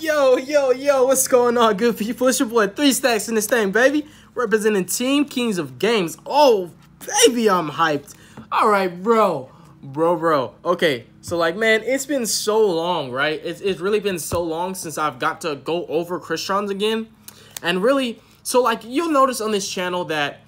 Yo, what's going on, good people? It's your boy 3 Stacks in this thing, baby. Representing Team Kings of Games. Oh, baby, I'm hyped. All right, bro. Okay, so like, man, it's been so long, right? It's really been so long since I've got to go over CRYSTRONS again. And really, so like, you'll notice on this channel that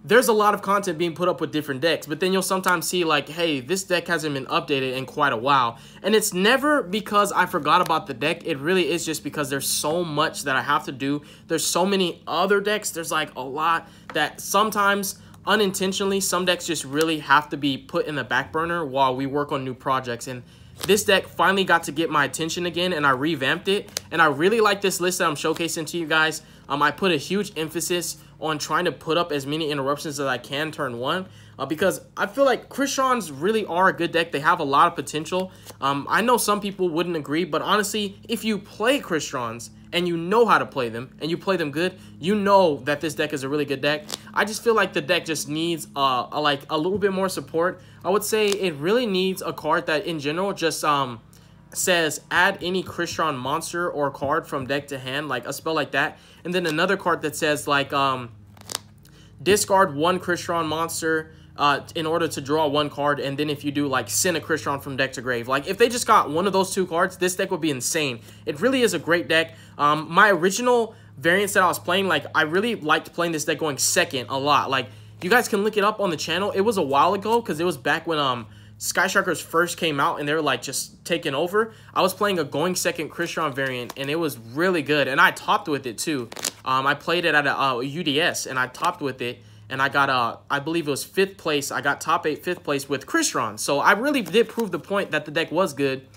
there's a lot of content being put up with different decks, but then you'll sometimes see like, hey, this deck hasn't been updated in quite a while. And it's never because I forgot about the deck. It really is just because there's so much that I have to do. There's so many other decks. There's like a lot that sometimes unintentionally, some decks just really have to be put in the back burner while we work on new projects. And this deck finally got to get my attention again, and I revamped it. And I really like this list that I'm showcasing to you guys. I put a huge emphasis on trying to put up as many interruptions as I can turn one, because I feel like CRYSTRONS really are a good deck. They have a lot of potential. I know some people wouldn't agree, but honestly, if you play CRYSTRONS and you know how to play them, and you play them good, you know that this deck is a really good deck. I just feel like the deck just needs a little bit more support. I would say it really needs a card that in general just says add any CRYSTRON monster or card from deck to hand, like a spell like that, and then another card that says like discard one CRYSTRON monster in order to draw one card, and then if you do, like, send a CRYSTRON from deck to grave. Like, if they just got one of those two cards, this deck would be insane. It really is a great deck. My original variants that I was playing, like, I really liked playing this deck going second a lot. Like, you guys can look it up on the channel. It was a while ago because it was back when Sky Strikers first came out and they were like just taking over. I was playing a going second CRYSTRON variant and it was really good, and I topped with it too. I played it at a UDS and I topped with it, and I got I believe it was 5th place. I got top 8 5th place with CRYSTRON, so I really did prove the point that the deck was good.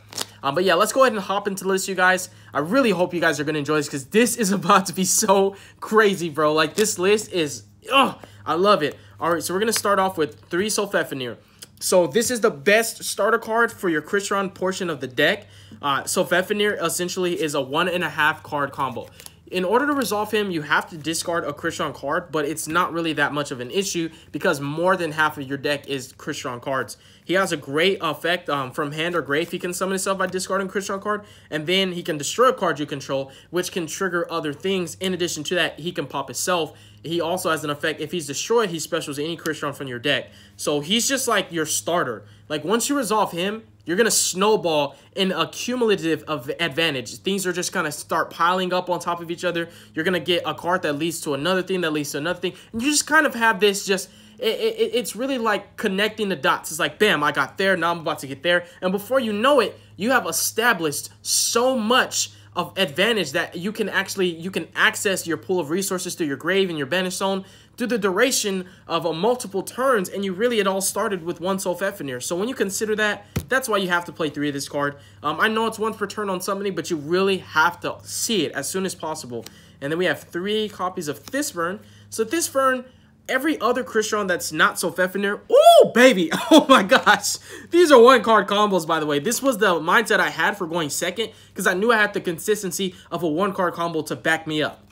But yeah, let's go ahead and hop into the list, you guys. I really hope you guys are gonna enjoy this because this is about to be so crazy, bro. Like, this list is, I love it. All right, so we're gonna start off with 3 Sulfefenir. So this is the best starter card for your CRYSTRON portion of the deck. Sulfefenir essentially is a 1.5 card combo. In order to resolve him, you have to discard a CRYSTRON card, but it's not really that much of an issue because more than half of your deck is CRYSTRON cards. He has a great effect from hand or grave. He can summon himself by discarding a CRYSTRON card, and then he can destroy a card you control, which can trigger other things. In addition to that, he can pop himself. He also has an effect, if he's destroyed, he specials any CRYSTRON from your deck. So he's just like your starter. Like, once you resolve him, you're going to snowball in a cumulative advantage. Things are just going to start piling up on top of each other. You're going to get a card that leads to another thing that leads to another thing. And you just kind of have this just, it's really like connecting the dots. It's like, bam, I got there, now I'm about to get there. And before you know it, you have established so much of advantage that you can access your pool of resources through your grave and your banish zone through the duration of multiple turns, and it all started with 1 Sulfefenir. So when you consider that, that's why you have to play 3 of this card. I know it's once per turn on somebody, but you really have to see it as soon as possible. And then we have 3 copies of Thisburn. So Thisburn, every other CRYSTRON that's not Sulfefenir, ooh, baby, oh my gosh. These are 1-card combos, by the way. This was the mindset I had for going second because I knew I had the consistency of a 1-card combo to back me up.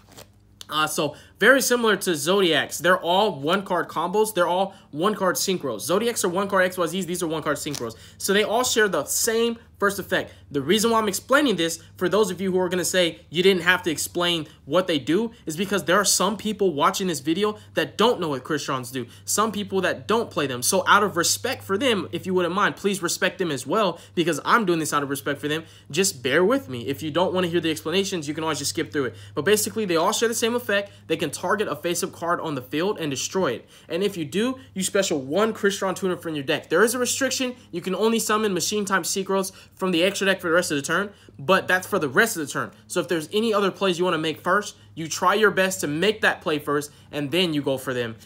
So very similar to Zodiacs. They're all 1-card combos. They're all 1-card synchros. Zodiacs are 1-card XYZs. These are 1-card synchros. So they all share the same first effect. The reason why I'm explaining this, for those of you who are going to say you didn't have to explain what they do, is because there are some people watching this video that don't know what CRYSTRONs do. Some people that don't play them. So out of respect for them, if you wouldn't mind, please respect them as well, because I'm doing this out of respect for them. Just bear with me. If you don't want to hear the explanations, you can always just skip through it. But basically, they all share the same effect. They can target a face-up card on the field and destroy it. And if you do, you special 1 CRYSTRON tuner from your deck. There is a restriction. You can only summon machine-type Synchros from the extra deck for the rest of the turn, but that's for the rest of the turn. So if there's any other plays you want to make first, you try your best to make that play first, and then you go for them.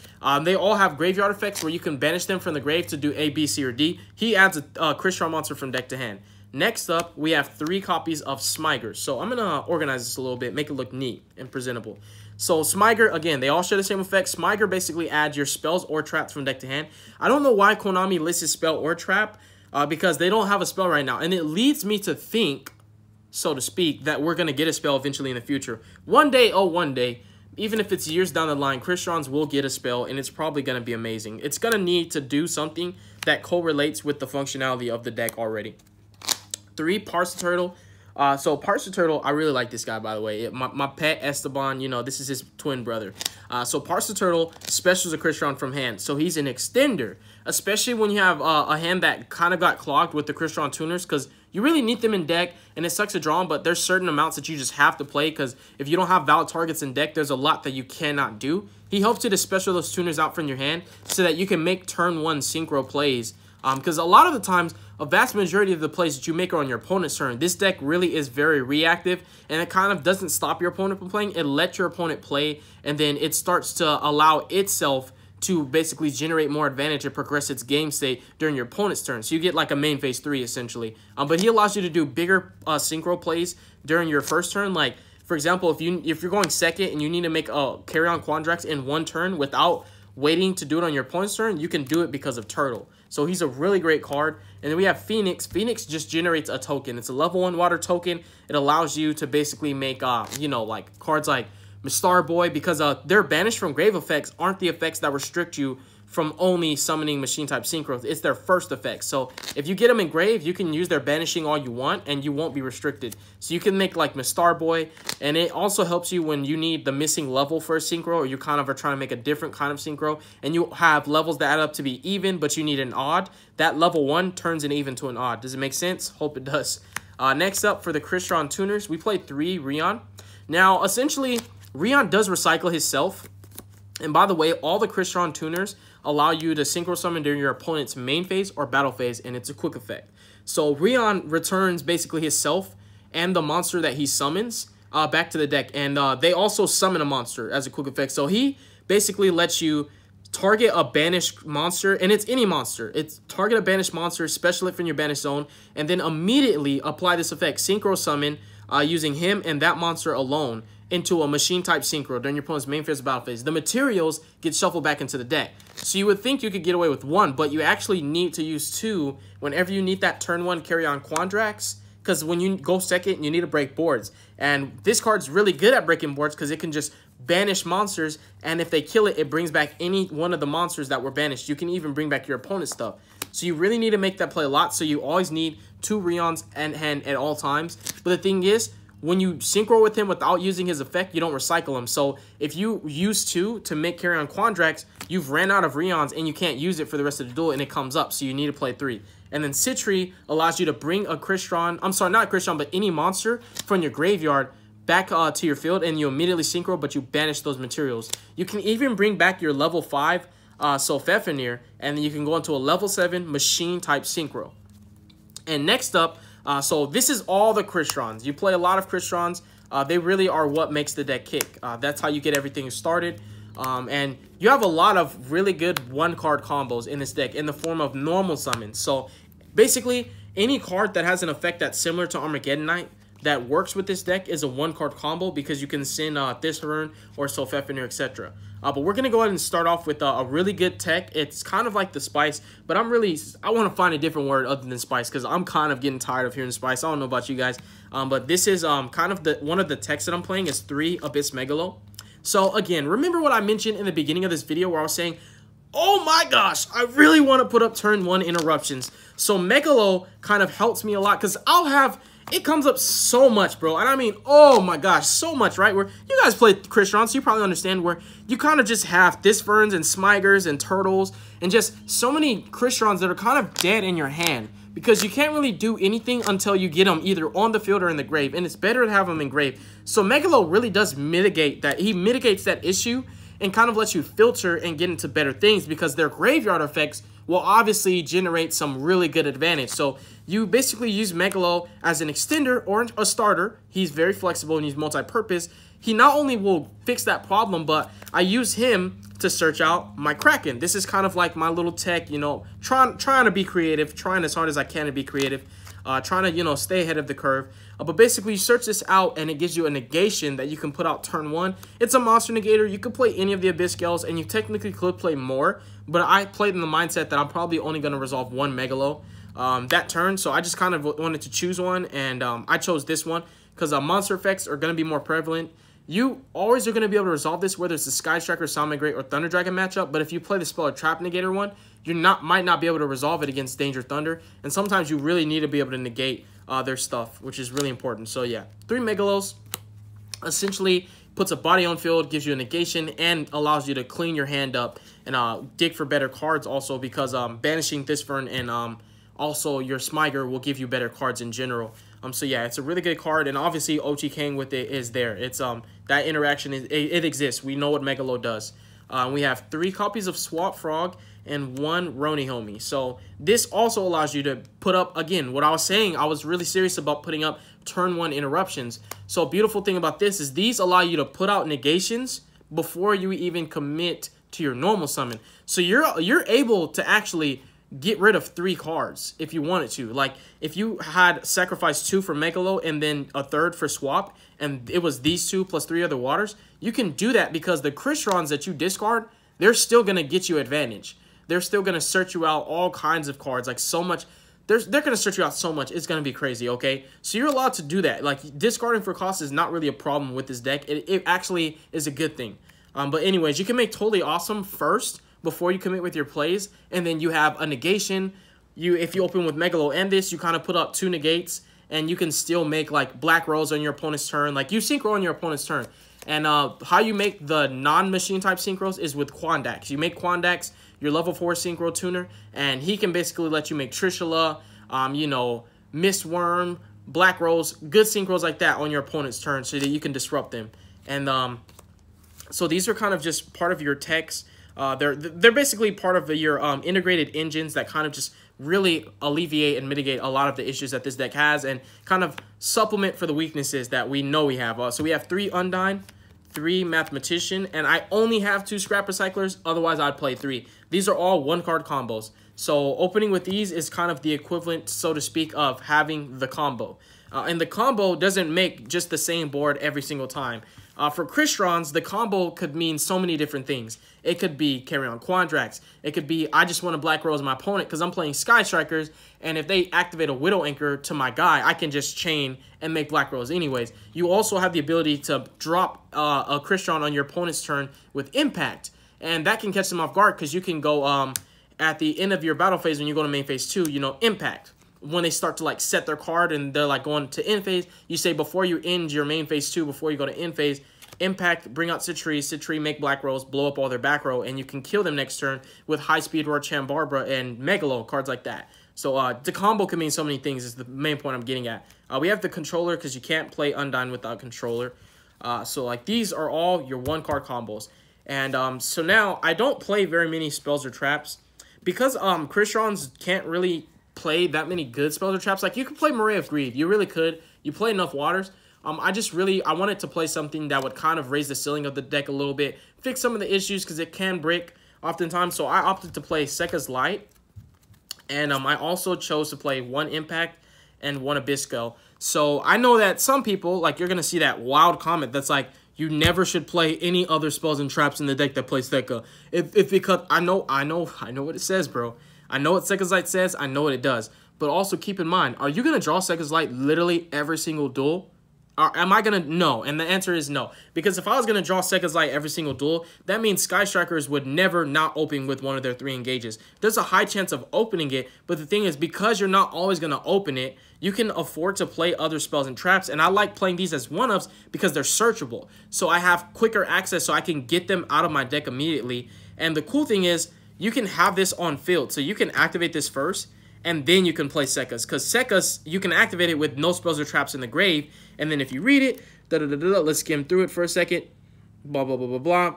They all have graveyard effects where you can banish them from the grave to do A, B, C, or D. He adds a CRYSTRON monster from deck to hand. Next up, we have 3 copies of Smyger. So I'm going to organize this a little bit, make it look neat and presentable. So Smyger, again, they all share the same effect. Smyger basically adds your spells or traps from deck to hand. I don't know why Konami lists spell or trap, because they don't have a spell right now. And it leads me to think, so to speak, that we're going to get a spell eventually in the future. One day, even if it's years down the line, CRYSTRONs will get a spell, and it's probably going to be amazing. It's going to need to do something that correlates with the functionality of the deck already. 3 Parcel Turtle. So Parser Turtle, I really like this guy, by the way. My pet Esteban, you know, this is his twin brother. So Parser Turtle specials a Crystron from hand. So he's an extender, especially when you have a hand that kind of got clogged with the Crystron tuners, because you really need them in deck, and it sucks to draw them, but there's certain amounts that you just have to play, because if you don't have valid targets in deck, there's a lot that you cannot do. He helps you to special those tuners out from your hand so that you can make turn 1 synchro plays. Because a lot of the times, a vast majority of the plays that you make are on your opponent's turn. This deck really is very reactive, and it kind of doesn't stop your opponent from playing. It lets your opponent play, and then it starts to allow itself to basically generate more advantage and progress its game state during your opponent's turn. So you get like a main phase 3, essentially. But he allows you to do bigger synchro plays during your first turn. Like, for example, if you're going second and you need to make a carry-on Quandrax in 1 turn without waiting to do it on your opponent's turn, you can do it because of Turtle. So he's a really great card. And then we have Phoenix. Phoenix just generates a token. It's a level 1 water token. It allows you to basically make, you know, like cards like Star Boy, because their banished from grave effects aren't the effects that restrict you from only summoning machine type synchros. It's their first effect. So if you get them in grave, you can use their banishing all you want and you won't be restricted. So you can make like Star Boy, and it also helps you when you need the missing level for a synchro, or you kind of are trying to make a different kind of synchro and you have levels that add up to be even, but you need an odd. That level 1 turns an even to an odd. Does it make sense? Hope it does. Next up for the Crystron tuners, we played 3 Rion. Now, essentially, Rion does recycle himself. And by the way, all the Crystron tuners allow you to synchro summon during your opponent's main phase or battle phase, and it's a quick effect. So Rion returns basically himself and the monster that he summons back to the deck. And they also summon a monster as a quick effect. So he basically lets you target a banished monster, and it's any monster. It's target a banished monster, special it from your banished zone, and then immediately apply this effect, synchro summon, using him and that monster alone into a machine type synchro during your opponent's main phase or battle phase. The materials get shuffled back into the deck. So you would think you could get away with 1, but you actually need to use 2 whenever you need that turn 1 carry on Quandrax, because when you go second, you need to break boards. And this card's really good at breaking boards because it can just banish monsters, and if they kill it, it brings back any one of the monsters that were banished. You can even bring back your opponent's stuff. So you really need to make that play a lot, so you always need 2 Rions in hand at all times. But the thing is, when you synchro with him without using his effect, you don't recycle him. So if you use 2 to make carry on Quandrax, you've ran out of Rions and you can't use it for the rest of the duel, and it comes up. So you need to play 3. And then Citri allows you to bring a Crystron, I'm sorry, not a Crystron, but any monster from your graveyard back to your field, and you immediately synchro, but you banish those materials. You can even bring back your level 5 Fefnir, and then you can go into a level 7 machine type synchro. And next up, so this is all the Crystron's. You play a lot of Crystron's. They really are what makes the deck kick. That's how you get everything started. And you have a lot of really good 1-card combos in this deck in the form of normal summons. So basically, any card that has an effect that's similar to Armageddon Knight that works with this deck is a 1-card combo, because you can send Thisarun or Solfefnir, etc. But we're going to go ahead and start off with a really good tech. It's kind of like the Spice, but I want to find a different word other than Spice, because I'm kind of getting tired of hearing Spice. I don't know about you guys. But this is kind of one of the techs that I'm playing is 3 Abyss Megalo. So again, remember what I mentioned in the beginning of this video where I was saying, oh my gosh, I really want to put up turn 1 interruptions. So Megalo kind of helps me a lot, because it comes up so much, bro. And I mean, oh my gosh, so much, right? Where you guys play Crystron, so you probably understand where you kind of just have Thisferns and Smigers and Turtles and just so many Crystrons that are kind of dead in your hand, because you can't really do anything until you get them either on the field or in the grave, and it's better to have them in grave. So Megalo really does mitigate that. He mitigates that issue and kind of lets you filter and get into better things, because their graveyard effects will obviously generate some really good advantage. So you basically use Megalo as an extender or a starter. He's very flexible and he's multi-purpose. He not only will fix that problem, but I use him to search out my Kraken. This is kind of like my little tech, you know, trying to be creative, trying as hard as I can to be creative, trying to, you know, stay ahead of the curve. But basically, you search this out, and it gives you a negation that you can put out turn 1. It's a monster negator. You could play any of the Abyss Scales, and you technically could play more. But I played in the mindset that I'm probably only going to resolve 1 Megalo that turn. So I just kind of wanted to choose one, and I chose this one because monster effects are going to be more prevalent. You always are going to be able to resolve this, whether it's the Sky Striker, Sound Migrate, or Thunder Dragon matchup. But if you play the spell or Trap Negator one, you might not be able to resolve it against Danger Thunder. And sometimes you really need to be able to negate their stuff, which is really important. So yeah, 3 Megalos essentially puts a body on field, gives you a negation, and allows you to clean your hand up and dig for better cards also, because banishing Thisfern and also your Smiger will give you better cards in general. So yeah, it's a really good card, and obviously OTKing with it is there. It's that interaction it exists. We know what Megalo does. We have 3 copies of Swap Frog and 1 Roni Homie. So this also allows you to put up, again, what I was saying, I was really serious about putting up turn 1 interruptions. So beautiful thing about this is these allow you to put out negations before you even commit to your normal summon. So you're able to actually get rid of 3 cards if you wanted to. Like, if you had sacrificed 2 for Megalo and then a 3rd for Swap, and it was these 2 plus 3 other waters, you can do that because the CRYSTRONS that you discard, they're still going to get you advantage. They're still going to search you out all kinds of cards, like so much. They're going to search you out so much. It's going to be crazy, okay? So you're allowed to do that. Like, discarding for cost is not really a problem with this deck. It actually is a good thing. But anyways, you can make Totally Awesome first before you commit with your plays, and then you have a negation. If you open with Megalo and this, you kind of put up 2 negates, and you can still make like Black Rose on your opponent's turn. Like, you Synchro on your opponent's turn. And how you make the non-machine type Synchros is with Quandax. You make Quandax your level 4 Synchro tuner, and he can basically let you make Trishula, you know, Mistworm, Black Rose, good Synchros like that on your opponent's turn so that you can disrupt them. And so these are kind of just part of your techs. They're basically part of your integrated engines that kind of just really alleviate and mitigate a lot of the issues that this deck has and kind of supplement for the weaknesses that we know we have. So we have 3 Undyne, 3 Mathematician, and I only have 2 Scrap Recyclers. Otherwise, I'd play 3. These are all 1-card combos. So opening with these is kind of the equivalent, so to speak, of having the combo. And the combo doesn't make just the same board every single time. For CRYSTRONS, the combo could mean so many different things. It could be Carry On Quandrax. It could be I just want to Black Rose my opponent because I'm playing Sky Strikers, and if they activate a Widow Anchor to my guy, I can just chain and make Black Rose anyways. You also have the ability to drop a CRYSTRON on your opponent's turn with Impact, and that can catch them off guard because you can go at the end of your battle phase when you go to main phase 2, you know, Impact. When they start to like set their card and they're like going to end phase, you say before you end your main phase 2, before you go to end phase, Impact, bring out Citri, make Black Rose, blow up all their back row, and you can kill them next turn with High Speed Roar, Chambarbra, and Megalo, cards like that. So the combo can mean so many things is the main point I'm getting at. We have the controller because you can't play Undyne without controller. So like these are all your 1-card combos. And so now I don't play very many spells or traps because CRYSTRONS can't really play that many good spells or traps. Like, you could play Moray of Greed. You really could. You play enough waters. I wanted to play something that would kind of raise the ceiling of the deck a little bit, fix some of the issues because it can break oftentimes. So I opted to play Sekka's Light, and I also chose to play 1 Impact and 1 Abyssco. So I know that some people, like, you're going to see that wild comment that's like, you never should play any other spells and traps in the deck that plays Sekka. If because I know what it says, bro. I know what Sekka's Light says. I know what it does. But also keep in mind, are you going to draw Sekka's Light literally every single duel? Or am I going to? No. And the answer is no. Because if I was going to draw Sekka's Light every single duel, that means Sky Strikers would never not open with one of their 3 engages. There's a high chance of opening it. But the thing is, because you're not always going to open it, you can afford to play other spells and traps. And I like playing these as 1-ups because they're searchable. So I have quicker access so I can get them out of my deck immediately. And the cool thing is, you can have this on field. So you can activate this first, and then you can play Sekka's. Because Sekka's, you can activate it with no spells or traps in the grave. And then if you read it, let's skim through it for a second. Blah, blah, blah, blah, blah.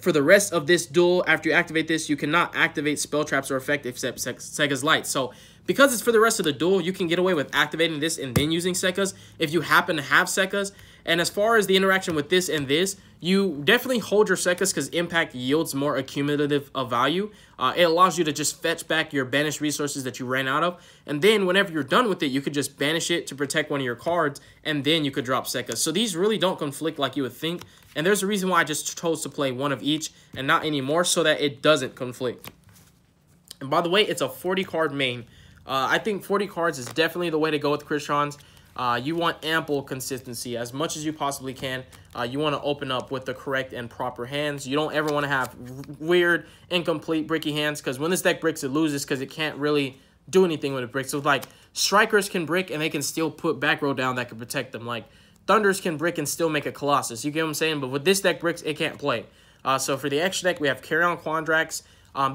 For the rest of this duel, after you activate this, you cannot activate spell traps or effect except Sekka's Light. So because it's for the rest of the duel, you can get away with activating this and then using Sekka's if you happen to have Sekka's. And as far as the interaction with this and this, you definitely hold your Sekka's because Impact yields more accumulative of value. It allows you to just fetch back your banished resources that you ran out of. And then whenever you're done with it, you could just banish it to protect one of your cards, and then you could drop Sekka's. So these really don't conflict like you would think. And there's a reason why I just chose to play 1 of each and not anymore so that it doesn't conflict. And by the way, it's a 40-card main. I think 40 cards is definitely the way to go with CRYSTRONS. You want ample consistency as much as you possibly can. You want to open up with the correct and proper hands. You don't ever want to have weird, incomplete, bricky hands because when this deck bricks, it loses because it can't really do anything with a brick. So like strikers can brick and they can still put back row down that can protect them. Like thunders can brick and still make a Colossus. You get what I'm saying? But with this deck bricks, it can't play. So for the extra deck, we have Carry On Quandrax.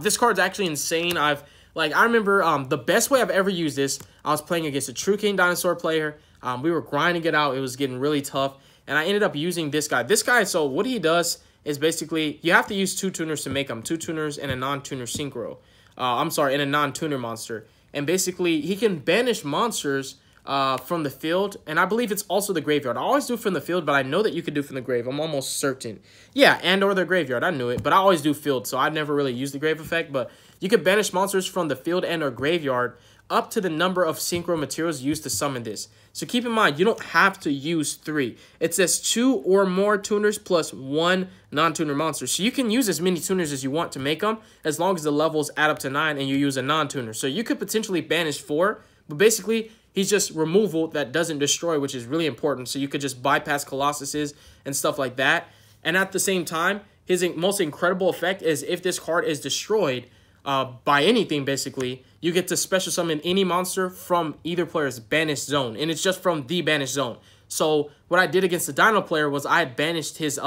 This card's actually insane. I remember the best way I've ever used this, I was playing against a True King Dinosaur player. We were grinding it out. It was getting really tough. And I ended up using this guy. This guy, so what he does is basically, you have to use 2 tuners to make him. 2 tuners and a non-tuner Synchro. And a non-tuner monster. And basically, he can banish monsters from the field. And I believe it's also the graveyard. I always do from the field, but I know that you can do from the grave. I'm almost certain. Yeah, and or the graveyard. I knew it. But I always do field, so I never really use the grave effect. But you can banish monsters from the field and or graveyard up to the number of Synchro materials used to summon this. So keep in mind, you don't have to use 3. It says 2 or more tuners plus 1 non-tuner monster. So you can use as many tuners as you want to make them, as long as the levels add up to 9 and you use a non-tuner. So you could potentially banish 4, but basically he's just removal that doesn't destroy, which is really important. So you could just bypass Colossuses and stuff like that. And at the same time, his most incredible effect is if this card is destroyed by anything, basically, you get to special summon any monster from either player's banished zone, and it's just from the banished zone. So what I did against the Dino player was I had banished his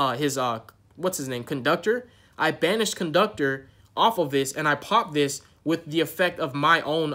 what's his name, Conductor. I banished Conductor off of this, and I popped this with the effect of my own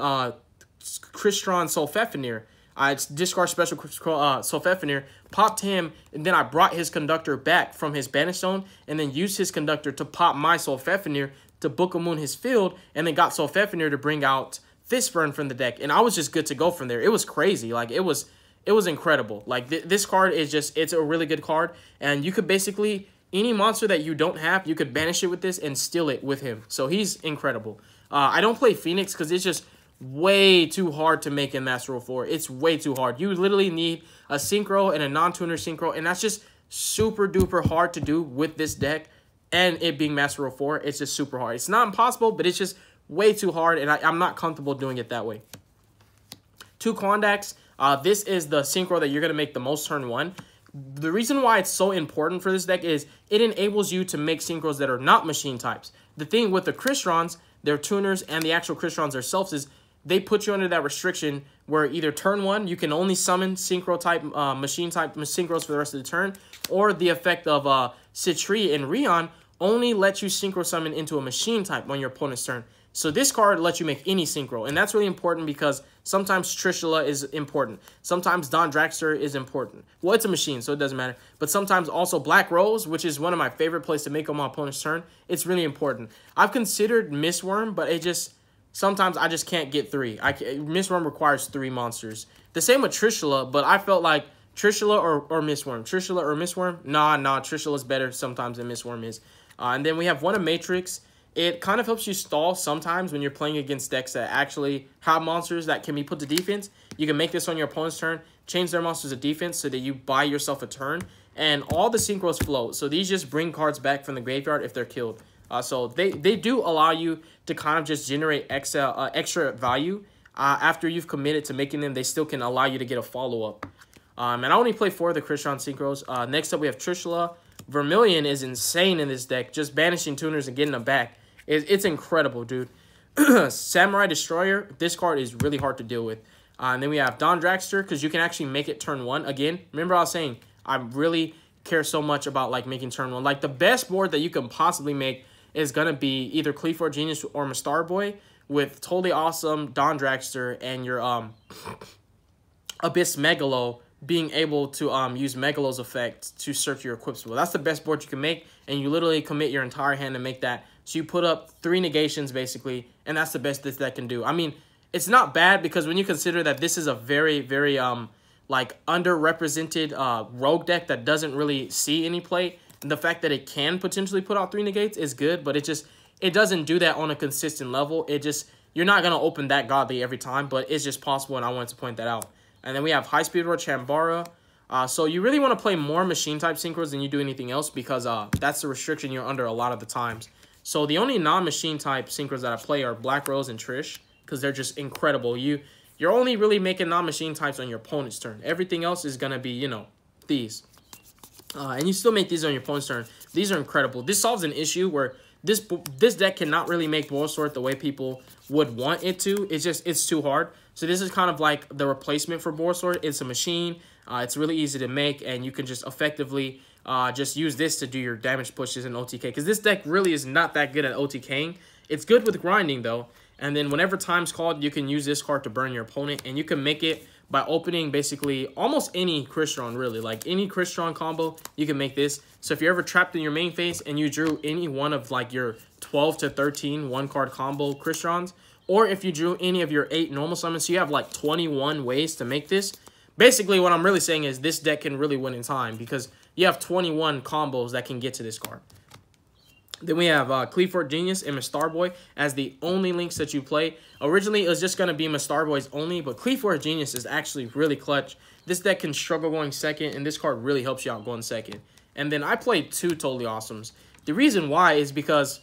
CRYSTRONS Sulfefinir. I discard special Sulfefinir, popped him, and then I brought his Conductor back from his banished zone, and then used his Conductor to pop my Sulfefinir to Book of Moon his field, and then got Sulfefinir to bring out Fistburn from the deck, and I was just good to go from there. It was crazy. Like, it was incredible. Like, this card is just, it's a really good card, and you could basically, any monster that you don't have, you could banish it with this and steal it with him. So he's incredible. I don't play Phoenix because it's just way too hard to make in Master Rule 4. It's way too hard. You literally need a Synchro and a non-tuner Synchro, and that's just super duper hard to do with this deck. And it being Master Rule 4, it's just super hard. It's not impossible, but it's just way too hard, and I'm not comfortable doing it that way. 2 Quandax. This is the Synchro that you're going to make the most turn 1. The reason why it's so important for this deck is it enables you to make Synchros that are not machine types. The thing with the CRYSTRONS, their tuners, and the actual CRYSTRONS themselves is they put you under that restriction where either turn 1, you can only summon Synchro type, machine type Synchros for the rest of the turn, or the effect of Citri and Rion only lets you Synchro summon into a machine type on your opponent's turn. So this card lets you make any Synchro, and that's really important because sometimes Trishula is important. Sometimes Don Dragster is important. Well, it's a machine, so it doesn't matter. But sometimes also Black Rose, which is one of my favorite plays to make on my opponent's turn, it's really important. I've considered Mistworm, but it just, sometimes I just can't get 3. Mistworm requires 3 monsters. The same with Trishula, but I felt like Trishula or Mistworm. Trishula or Mistworm? Nah, Trishula's better sometimes than Mistworm is. And then we have one of Matrix. It kind of helps you stall sometimes when you're playing against decks that actually have monsters that can be put to defense. You can make this on your opponent's turn, change their monsters to defense so that you buy yourself a turn. And all the Synchros float. So these just bring cards back from the graveyard if they're killed. So they do allow you to kind of just generate extra value. After you've committed to making them, they still can allow you to get a follow-up. And I only play 4 of the CRYSTRONS Synchros. Next up, we have Trishula. Vermilion is insane in this deck. Just banishing tuners and getting them back. It's incredible, dude. Samurai Destroyer. This card is really hard to deal with. And then we have Don Dragster, because you can actually make it turn 1. Again, remember I was saying, I really care so much about like making turn 1. Like, the best board that you can possibly make is going to be either Cleaver Genius or Mastar Boy with totally awesome Don Dragster and your Abyss Megalo being able to use Megalo's effect to search your equips. Well, that's the best board you can make, and you literally commit your entire hand to make that. So you put up 3 negations, basically, and that's the best this deck can do. I mean, it's not bad because when you consider that this is a very, very, like, underrepresented rogue deck that doesn't really see any play, and the fact that it can potentially put out 3 negates is good, but it doesn't do that on a consistent level. You're not going to open that godly every time, but it's just possible, and I wanted to point that out. And then we have High Speed Roar Chambara. So you really want to play more machine-type Synchros than you do anything else because that's the restriction you're under a lot of the times. So the only non-machine-type Synchros that I play are Black Rose and Trish because they're just incredible. You're only really making non-machine types on your opponent's turn. Everything else is going to be, you know, these. And you still make these on your opponent's turn. These are incredible. This solves an issue where this deck cannot really make Bulbasaur the way people would want it to. It's too hard. So this is kind of like the replacement for Borsor. It's a machine. It's really easy to make, and you can just effectively just use this to do your damage pushes in OTK. Because this deck really is not that good at OTKing. It's good with grinding, though. And then whenever time's called, you can use this card to burn your opponent. And you can make it by opening basically almost any Crystron, really. Like any Crystron combo, you can make this. So if you're ever trapped in your main phase and you drew any one of like your 12 to 13 one-card combo Crystrons, or if you drew any of your 8 normal summons, so you have like 21 ways to make this. Basically, what I'm really saying is this deck can really win in time because you have 21 combos that can get to this card. Then we have Cleafort Genius and Mr. Starboy as the only links that you play. Originally, it was just going to be Mr. Starboy's only, but Cleafort Genius is actually really clutch. This deck can struggle going second, and this card really helps you out going second. And then I played 2 Totally Awesomes. The reason why is because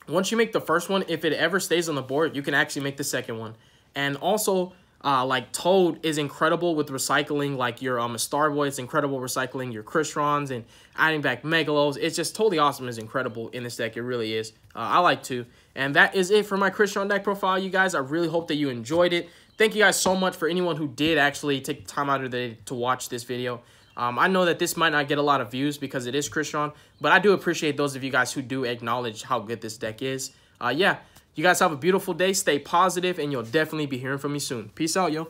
once you make the first one, if it ever stays on the board, you can actually make the second one. And also, like Toad is incredible with recycling, like your Starboy. It's incredible recycling your Crystrons and adding back Megalos. It's just Totally Awesome is incredible in this deck. It really is. I like to. And that is it for my Crystron deck profile, you guys. I really hope that you enjoyed it. Thank you guys so much for anyone who did actually take the time out of the day to watch this video. I know that this might not get a lot of views because it is Crystron, but I do appreciate those of you guys who do acknowledge how good this deck is. Yeah, you guys have a beautiful day. Stay positive, and you'll definitely be hearing from me soon. Peace out, yo.